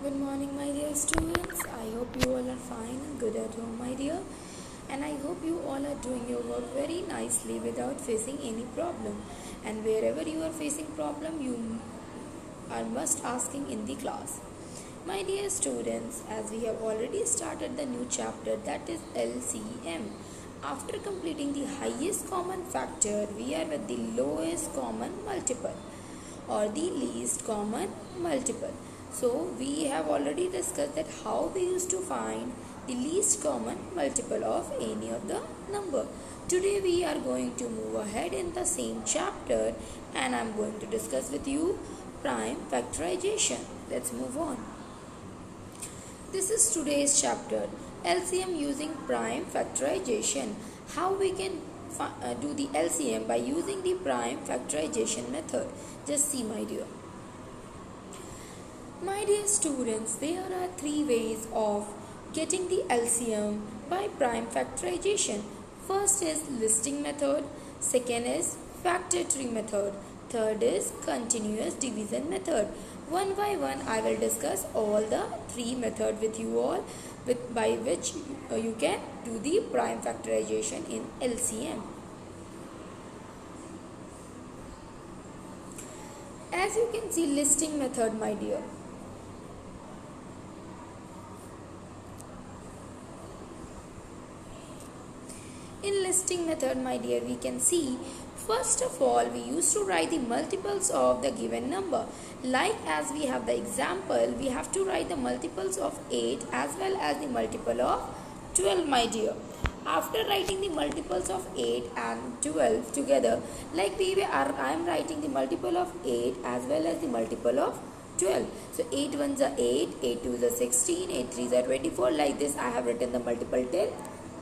Good morning, my dear students. I hope you all are fine and good at home, my dear. And I hope you all are doing your work very nicely without facing any problem. And wherever you are facing problem, you are must asking in the class. My dear students, as we have already started the new chapter, that is LCM. After completing the highest common factor, we are with the lowest common multiple or the least common multiple. So we have already discussed that how we used to find the least common multiple of any of the number. Today we are going to move ahead in the same chapter and I am going to discuss with you prime factorization. Let's move on. This is today's chapter, LCM using prime factorization. How we can do the LCM by using the prime factorization method. Just see, my dear. My dear students, there are three ways of getting the LCM by prime factorization. First is listing method, second is factor tree method, third is continuous division method. One by one I will discuss all the three methods with you all by which you can do the prime factorization in LCM. As you can see, listing method, my dear. In listing method, my dear, we can see first of all we used to write the multiples of the given number. Like as we have the example, we have to write the multiples of 8 as well as the multiple of 12, my dear. After writing the multiples of 8 and 12 together, like I am writing the multiple of 8 as well as the multiple of 12. So 8 ones are 8, 8 twos are 16, 8 threes are 24. Like this I have written the multiple till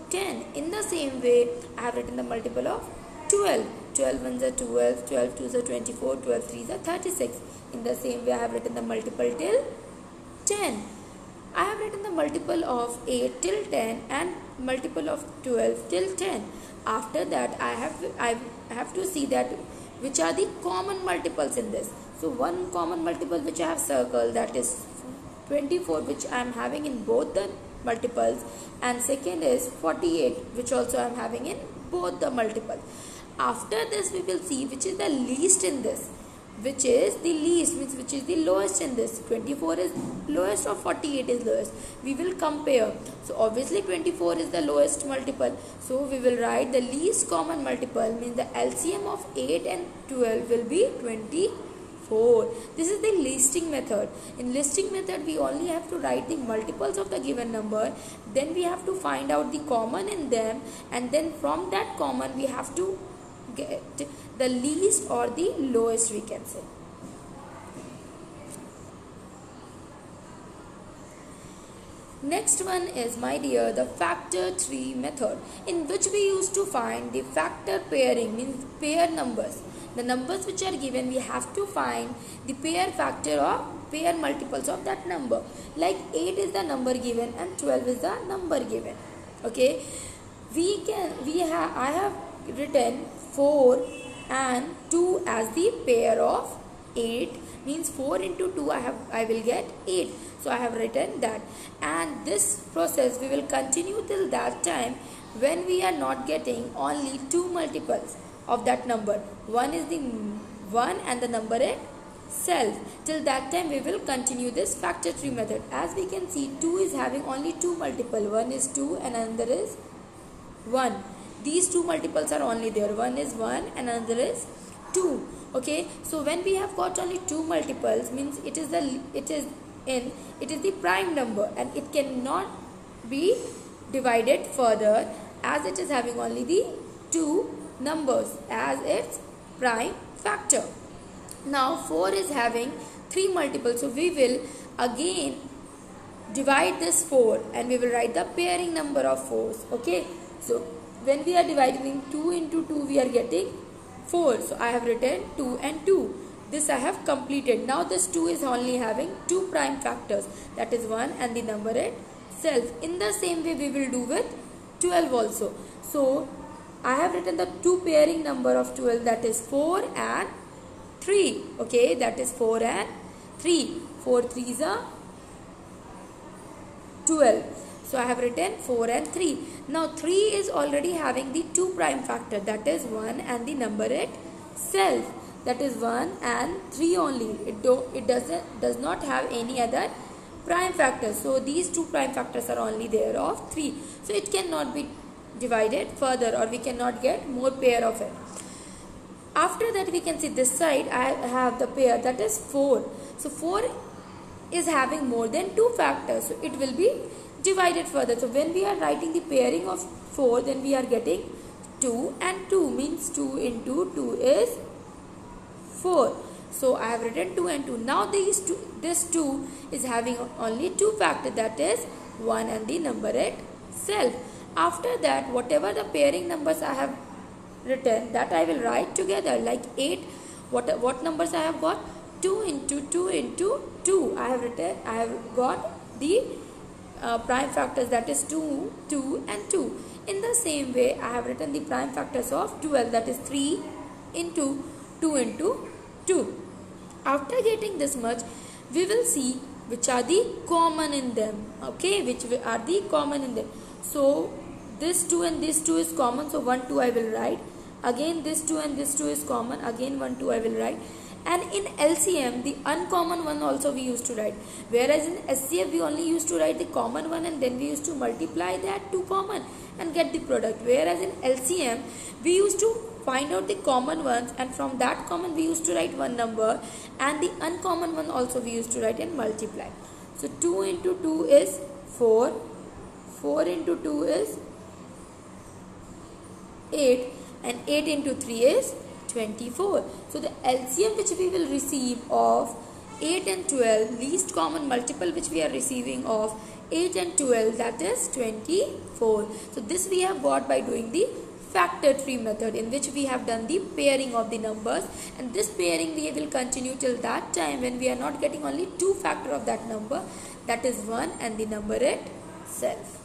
10. In the same way, I have written the multiple of 12. 12 ones are 12, 12 twos are 24, 12 threes are 36. In the same way, I have written the multiple till 10. I have written the multiple of 8 till 10 and multiple of 12 till 10. After that, I have to see that which are the common multiples in this. So one common multiple which I have circled, that is 24, which I am having in both the multiples, and second is 48, which also I am having in both the multiples. After this we will see which is the least in this, which is the least means which is the lowest in this. 24 is lowest or 48 is lowest. We will compare. So obviously 24 is the lowest multiple. So we will write the least common multiple, means the LCM of 8 and 12 will be 24. This is the listing method. In listing method, we only have to write the multiples of the given number. Then we have to find out the common in them, and then from that common we have to get the least or the lowest, we can say. Next one is, my dear, the factor tree method, in which we used to find the factor pairing, means pair numbers. The numbers which are given, we have to find the pair factor or pair multiples of that number. Like 8 is the number given and 12 is the number given. Okay, I have written 4 and 2 as the pair of 8, means 4 into 2 I will get 8. So I have written that, and this process we will continue till that time when we are not getting only two multiples of that number. One is the 1 and the number itself. Till that time we will continue this factor tree method. As we can see, 2 is having only two multiple. One is 2 and another is 1. These two multiples are only there. One is 1 and another is 2. Okay, so when we have got only two multiples, means it is the prime number and it cannot be divided further, as it is having only the two numbers as its prime factor. Now 4 is having 3 multiples, so we will again divide this 4 and we will write the pairing number of 4s. Okay, so when we are dividing 2 into 2, we are getting 4. So I have written 2 and 2. This I have completed. Now this 2 is only having two prime factors, that is 1 and the number itself. In the same way we will do with 12 also. So I have written the two pairing number of 12, that is 4 and 3. Okay, that is 4 and 3. 4 threes are 12. So I have written 4 and 3. Now 3 is already having the 2 prime factor, that is 1 and the number itself, that is 1 and 3 only. It does not have any other prime factor. So these 2 prime factors are only there of 3. So it cannot be divided further, or we cannot get more pair of it. After that we can see this side I have the pair, that is 4. So 4 is having more than 2 factors, so it will be divided further. So when we are writing the pairing of 4, then we are getting 2 and 2, means 2 into 2 is 4. So I have written 2 and 2. Now this 2 is having only 2 factors, that is 1 and the number itself. After that, whatever the pairing numbers I have written, that I will write together, like 8. What numbers I have got? 2 into 2 into 2. I have got the prime factors, that is 2, 2 and 2. In the same way, I have written the prime factors of 12, that is 3 into 2 into 2. After getting this much, we will see which are the common in them. Okay, which are the common in them. So this 2 and this 2 is common, so 1, 2 I will write. Again this 2 and this 2 is common, again 1, 2 I will write. And in LCM, the uncommon one also we used to write. Whereas in SCF, we only used to write the common one and then we used to multiply that to common and get the product. Whereas in LCM, we used to find out the common ones, and from that common we used to write one number, and the uncommon one also we used to write and multiply. So 2 into 2 is 4. 4 into 2 is 8, and 8 into 3 is 24. So the LCM which we will receive of 8 and 12, least common multiple which we are receiving of 8 and 12, that is 24. So this we have got by doing the factor tree method, in which we have done the pairing of the numbers, and this pairing we will continue till that time when we are not getting only 2 factor of that number, that is 1 and the number itself.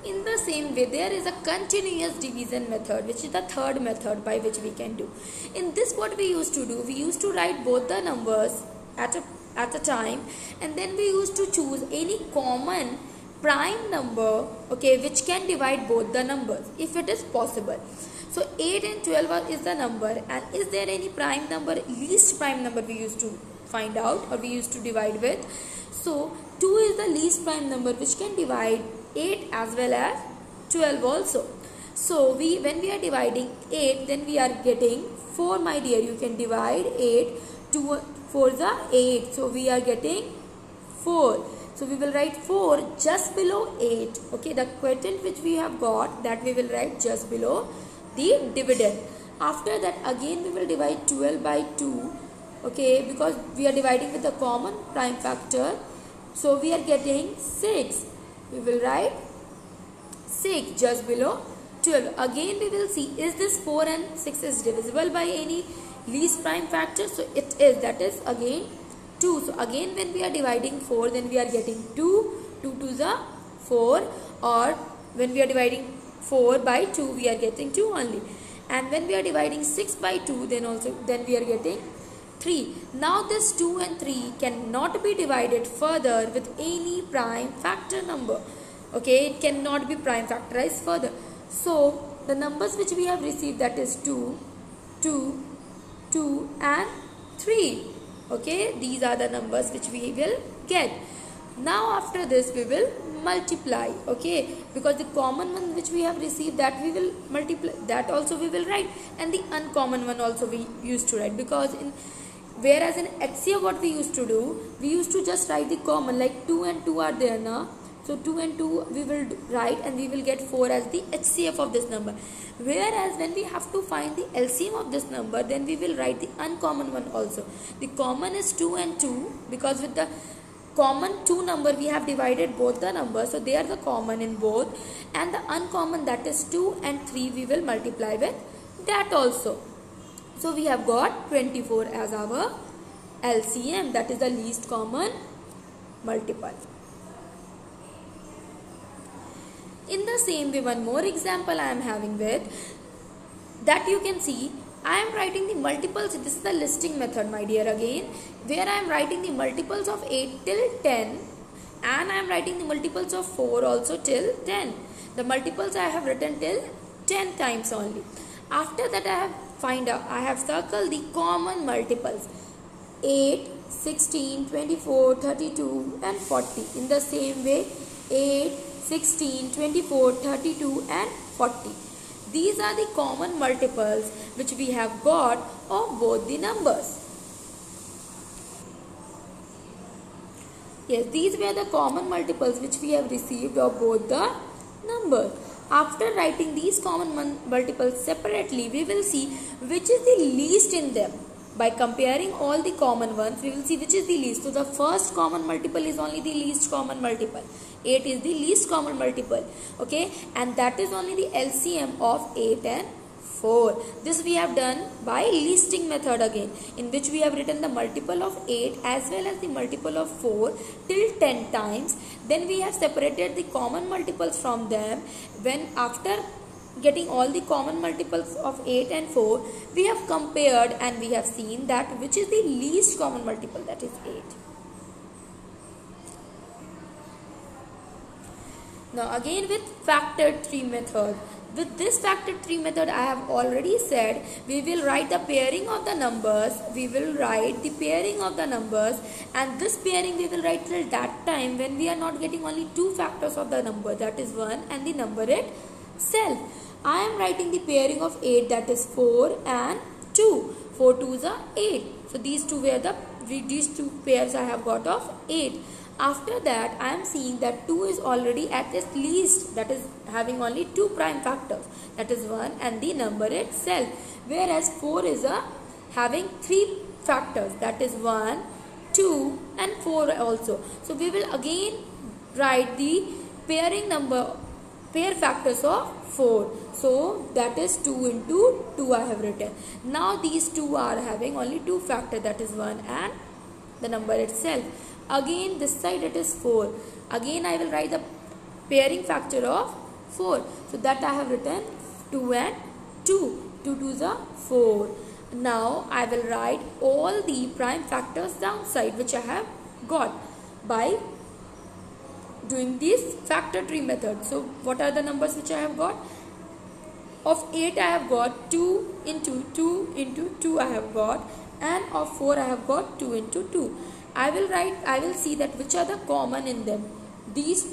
In the same way, there is a continuous division method, which is the third method by which we can do. In this, what we used to do, we used to write both the numbers at a time, and then we used to choose any common prime number, okay, which can divide both the numbers if it is possible. So 8 and 12 is the number, and is there any prime number, least prime number we used to find out, or we used to divide with. So 2 is the least prime number which can divide 8 as well as 12 also. So when we are dividing 8, then we are getting 4, my dear. You can divide 8, 2 4 is 8, so we are getting 4. So we will write 4 just below 8. Okay, the quotient which we have got, that we will write just below the dividend. After that, again we will divide 12 by 2. Okay, because we are dividing with the common prime factor, so we are getting 6. We will write 6 just below 12. Again we will see, is this 4 and 6 is divisible by any least prime factor? So it is, that is again 2. So again when we are dividing 4, then we are getting 2. 2 to the 4, or when we are dividing 4 by 2, we are getting 2 only. And when we are dividing 6 by 2, then we are getting 3. Now this 2 and 3 cannot be divided further with any prime factor number. Okay, it cannot be prime factorized further. So the numbers which we have received, that is 2, 2, 2 and 3. Okay, these are the numbers which we will get. Now after this we will multiply. Okay, because the common one which we have received, that we will multiply, that also we will write, and the uncommon one also we used to write, because whereas in HCF what we used to do, we used to just write the common, like 2 and 2 are there now. So 2 and 2 we will write, and we will get 4 as the HCF of this number. Whereas when we have to find the LCM of this number, then we will write the uncommon one also. The common is 2 and 2, because with the common 2 number we have divided both the numbers, so they are the common in both. And the uncommon, that is 2 and 3, we will multiply with that also. So we have got 24 as our LCM, that is the least common multiple. In the same way, one more example I am having with, that you can see I am writing the multiples. This is the listing method, my dear, again, where I am writing the multiples of 8 till 10, and I am writing the multiples of 4 also till 10. The multiples I have written till 10 times only. After that I have circled the common multiples 8, 16, 24, 32 and 40. In the same way 8, 16, 24, 32 and 40. These are the common multiples which we have got of both the numbers. Yes, these were the common multiples which we have received of both the numbers. After writing these common multiples separately, we will see which is the least in them. By comparing all the common ones, we will see which is the least. So the first common multiple is only the least common multiple. 8 is the least common multiple. Okay, and that is only the LCM of 8 and 4. This we have done by listing method again, in which we have written the multiple of 8 as well as the multiple of 4 till 10 times. Then we have separated the common multiples from them. When after getting all the common multiples of 8 and 4, we have compared and we have seen that which is the least common multiple, that is 8. Now again with factor tree method. With this factor tree method, I have already said we will write the pairing of the numbers. We will write the pairing of the numbers, and this pairing we will write till that time when we are not getting only two factors of the number, that is 1 and the number itself. I am writing the pairing of 8, that is 4 and 2. 4 2s are 8. So these two pairs I have got of 8. After that, I am seeing that 2 is already at its least, that is having only 2 prime factors, that is 1 and the number itself. Whereas 4 is having 3 factors, that is 1, 2 and 4 also. So we will again write the pair factors of 4. So that is 2 into 2 I have written. Now these two are having only 2 factors, that is 1 and the number itself. Again this side it is 4. Again I will write the pairing factor of 4. So that I have written 2 and 2. 2 2s are 4. Now I will write all the prime factors downside which I have got by doing this factor tree method. So what are the numbers which I have got? Of 8 I have got 2 into 2 into 2 I have got, and of 4 I have got 2 into 2. I will see that which are the common in them. These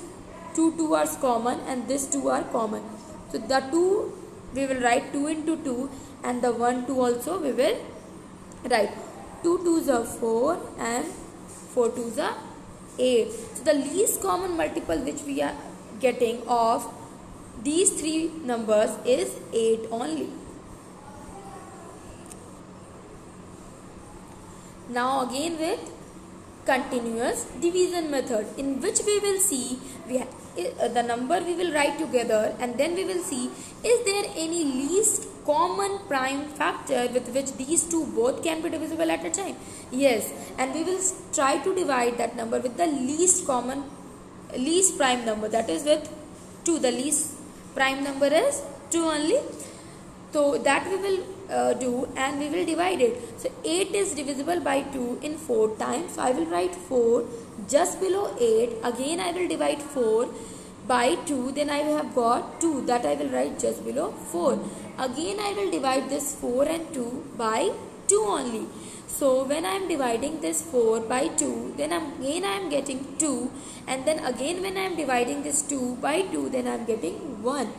2 are common and this 2 are common. So the 2 we will write 2 into 2, and the 1 2 also we will write. 2 2s are 4 and 4 2s are 8. So the least common multiple which we are getting of these three numbers is 8 only. Now again with continuous division method, in which we will see the number we will write together, and then we will see is there any least common prime factor with which these two both can be divisible at a time. Yes, and we will try to divide that number with the least prime number, that is with 2. The least prime number is 2 only. So that we will do, and we will divide it. So 8 is divisible by 2 in 4 times. So I will write 4 just below 8. Again I will divide 4 by 2. Then I have got 2, that I will write just below 4. Again I will divide this 4 and 2 by 2 only. So when I am dividing this 4 by 2, then again I am getting 2. And then again when I am dividing this 2 by 2, then I am getting 1.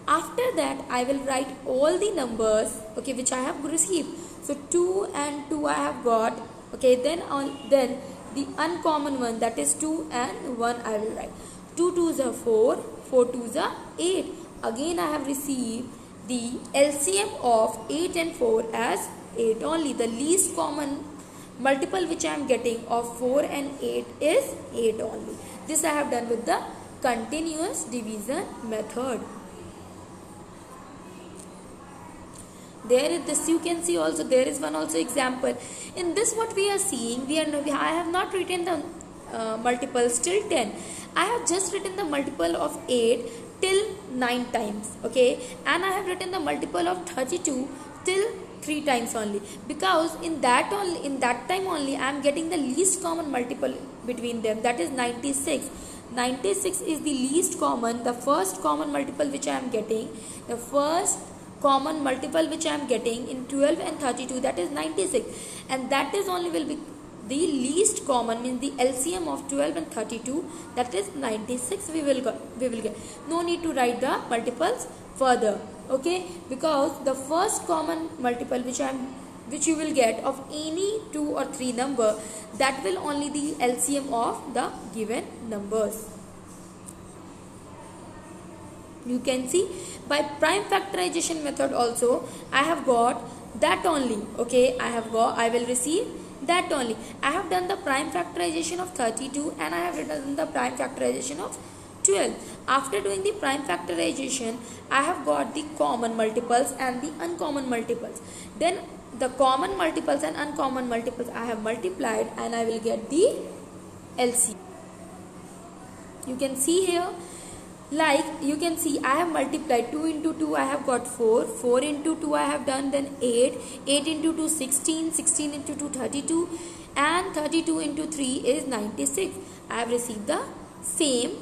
After that I will write all the numbers, okay, which I have received. So 2 and 2 I have got, okay, then the uncommon one, that is 2 and 1 I will write. 2 2s are 4, 4 2s are 8. Again I have received the LCM of 8 and 4 as 8 only. The least common multiple which I am getting of 4 and 8 is 8 only. This I have done with the continuous division method. This you can see also, there is one also example. In this what we are seeing, I have not written the multiples till 10. I have just written the multiple of 8 till 9 times, okay, and I have written the multiple of 32 till 3 times only, because in that time only I am getting the least common multiple between them, that is 96. 96 is the least common, the first common multiple which I am getting, the first common multiple which I am getting in 12 and 32, that is 96, and that is only will be the least common, means the LCM of 12 and 32, that is 96 we will get. No need to write the multiples further, okay, because the first common multiple which you will get of any 2 or 3 number, that will only the LCM of the given numbers. You can see by prime factorization method also I have got that only, okay, I will receive that only. I have done the prime factorization of 32 and I have written the prime factorization of 12. After doing the prime factorization, I have got the common multiples and the uncommon multiples. Then the common multiples and uncommon multiples I have multiplied and I will get the LCM. You can see here, like you can see I have multiplied 2 into 2 I have got 4, 4 into 2 I have done, then 8, 8 into 2 16, 16 into 2 32, and 32 into 3 is 96. I have received the same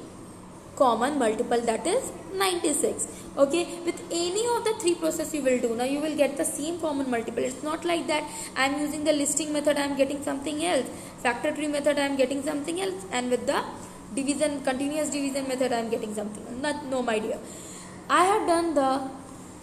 common multiple, that is 96. Okay, with any of the 3 process you will do, now you will get the same common multiple. It's not like that I am using the listing method I am getting something else, factor tree method I am getting something else, and with the division, continuous division method I am getting something. No my dear, I have done the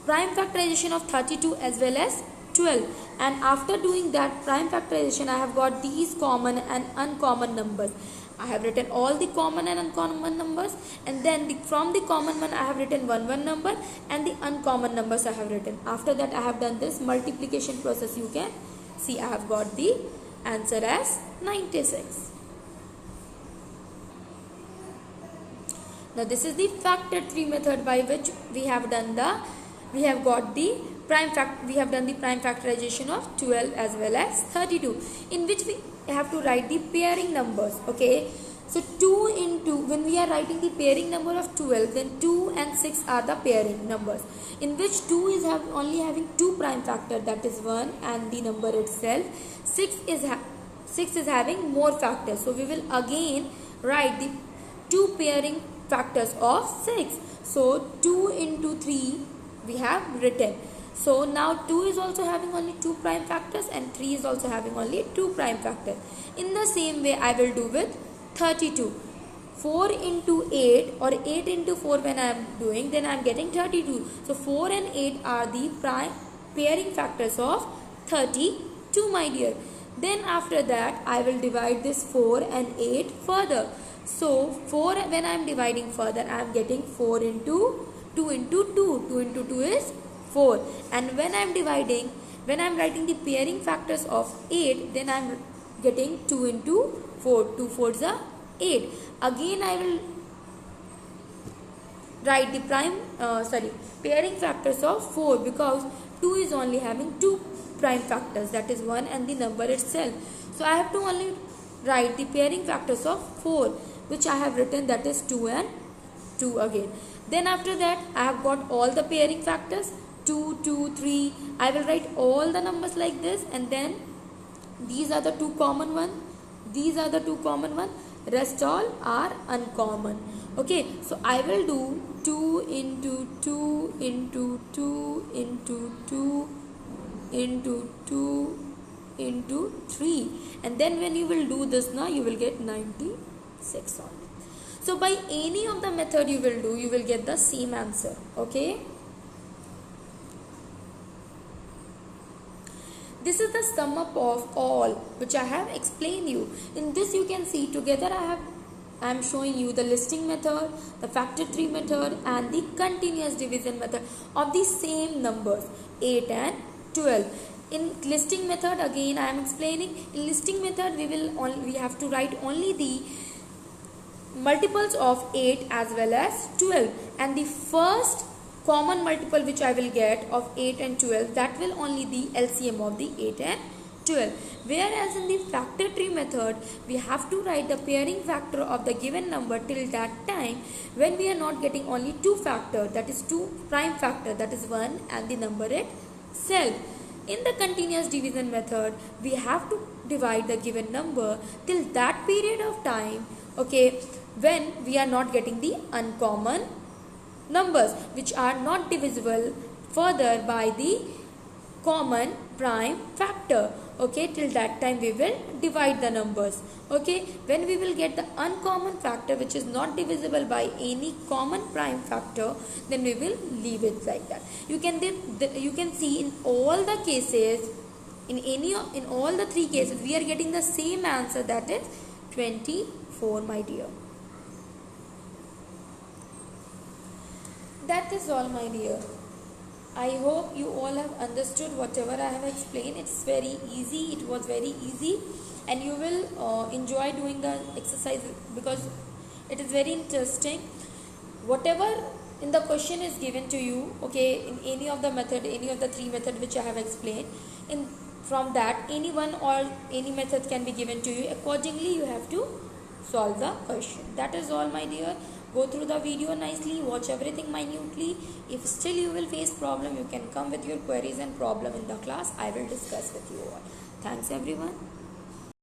prime factorization of 32 as well as 12, and after doing that prime factorization I have got these common and uncommon numbers. I have written all the common and uncommon numbers, and then from the common one I have written one number, and the uncommon numbers I have written. After that I have done this multiplication process. You can see I have got the answer as 96. Now this is the factor tree method by which we have done the prime factorization of 12 as well as 32, in which we have to write the pairing numbers. Okay, so 2 into, when we are writing the pairing number of 12, then 2 and 6 are the pairing numbers, in which 2 is only having 2 prime factor, that is 1 and the number itself. 6 is having more factors, so we will again write the 2 pairing factors of 6. So 2 into 3 we have written. So now 2 is also having only 2 prime factors and 3 is also having only 2 prime factors. In the same way I will do with 32. 4 into 8 or 8 into 4 when I am doing, then I am getting 32. So 4 and 8 are the pairing factors of 32, my dear. Then after that I will divide this 4 and 8 further. So 4, when I am dividing further, I am getting 4 into 2 into 2. 2 into 2 is 4. And when I am writing the pairing factors of 8, then I am getting 2 into 4. 2 4s are 8. Again I will write the pairing factors of 4, because 2 is only having 2 prime factors, that is 1 and the number itself. So I have to only write the pairing factors of 4, which I have written, that is 2 and 2 again. Then after that I have got all the pairing factors, 2, 2, 3. I will write all the numbers like this, and then these are the 2 common ones, these are the 2 common ones, rest all are uncommon. Okay, so I will do 2 into 2 into 2 into 2 into 2 into 3, and then when you will do this, now you will get 96 only. So by any of the method you will do, you will get the same answer. Okay, this is the sum up of all which I have explained you. In this you can see together I am showing you the listing method, the factor tree method, and the continuous division method of the same numbers 8 and 12. In listing method, again I am explaining, in listing method we have to write only the multiples of 8 as well as 12, and the first common multiple which I will get of 8 and 12, that will only the LCM of the 8 and 12. Whereas in the factor tree method we have to write the pairing factor of the given number till that time when we are not getting only 2 factor, that is 2 prime factor, that is 1 and the number itself. In the continuous division method, we have to divide the given number till that period of time, okay, when we are not getting the uncommon numbers which are not divisible further by the common prime factor. Okay, till that time we will divide the numbers. Okay, when we will get the uncommon factor which is not divisible by any common prime factor, then we will leave it like that. You can see in all the cases, in all the three cases, we are getting the same answer, that is 24, my dear. That is all, my dear. I hope you all have understood whatever I have explained. It's very easy. It was very easy, and you will enjoy doing the exercise because it is very interesting. Whatever in the question is given to you, okay, in any of the method, any of the three method which I have explained, in from that any one or any method can be given to you. Accordingly, you have to solve the question. That is all, my dear. Go through the video nicely, watch everything minutely. If still you will face problem, you can come with your queries and problem in the class. I will discuss with you all. Thanks everyone.